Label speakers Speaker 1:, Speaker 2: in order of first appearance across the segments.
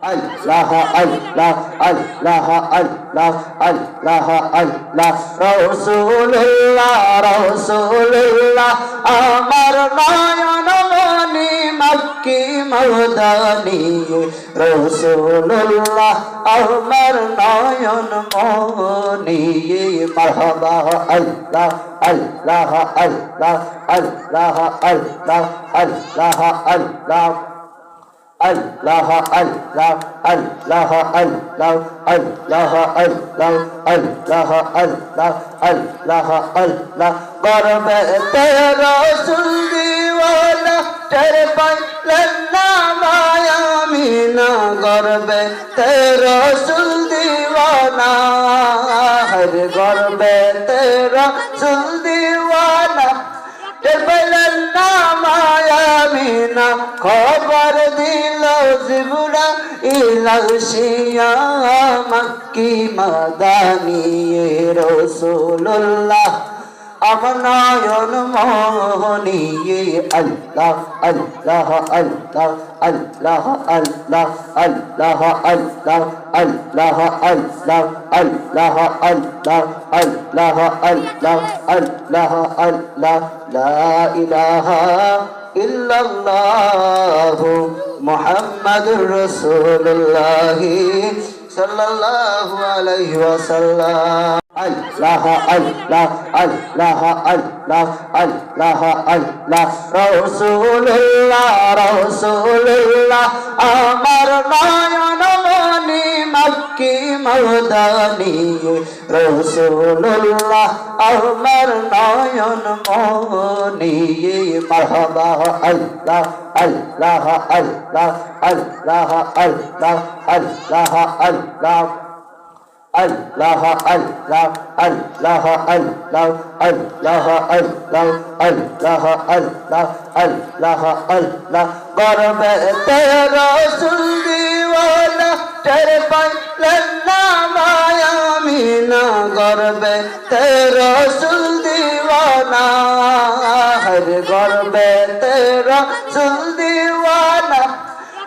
Speaker 1: আল্লাহ আল্লাহ আল্লাহ আল্লাহ আল্লাহ আল্লাহ রাসূলুল্লাহ রাসূলুল্লাহ আমার নয়ন মনি মক্কি মওদানি রাসূলুল্লাহ আমার নয়ন মনি মারহাবা আল্লাহ আল্লাহ আল্লাহ আল্লাহ আল্লাহ আল্লাহ আল্লাহ Allah Allah Allah Allah Allah Allah Allah Allah Allah Allah garbe tera rasul diwala tere pai lanna maya mina garbe tera rasul diwala har garbe tera rasul diwala tere pai lanna maya mina khabar দিল জিবরা ইলাশিয়া মক্কি মাদানি রাসূলুল্লাহ আমার নয়ন মোহনী আল্লাহ আল্লাহ আল্লাহ আল্লাহ আল্লাহ আল্লাহ আল্লাহ আল্লাহ আল্লাহ আল্লাহ আল্লাহ আল্লাহ আল্লাহ আল্লাহ আল্লাহ লা ইলাহা ইল্লাল্লাহু মুহাম্মাদুর রাসূলুল্লাহ সাল্লাল্লাহু আলাইহি ওয়াসাল্লাম Allah Allah Allah Allah Allah Allah Rasulullah Rasulullah আমার নয়ন মনি মক্কি মওদানি Rasulullah আমার নয়ন মনি মারহাবা আল্লাহ আল্লাহ আল্লাহ আল্লাহ আল্লাহ আল্লাহ আল্লাহ Allah Allah Allah Allah Allah Allah Allah Allah Allah Allah garbe tera rasul diwala tere pai lanna maya mina garbe tera rasul diwala har garbe tera rasul diwala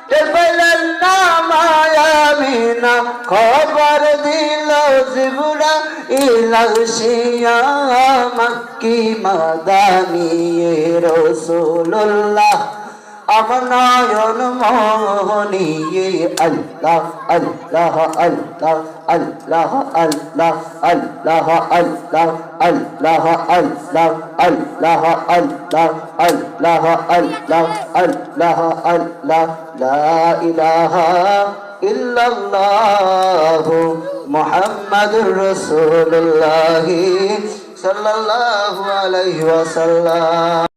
Speaker 1: tere pai lanna maya mina khabar দিল জিবরা ইলাশিয়া মক্কি মাদানি রাসূলুল্লাহ আমার নয়ন মোহনী আল্লাহ আল্লাহ আল্লাহ আল্লাহ আল্লাহ আল্লাহ আল্লাহ আল্লাহ আল্লাহ আল্লাহ আল্লাহ আল্লাহ আল্লাহ আল্লাহ আল্লাহ লা ইলাহা ইল্লাল্লাহু মুহাম্মাদুর রাসূলুল্লাহ সাল্লাল্লাহু আলাইহি ওয়াসাল্লাম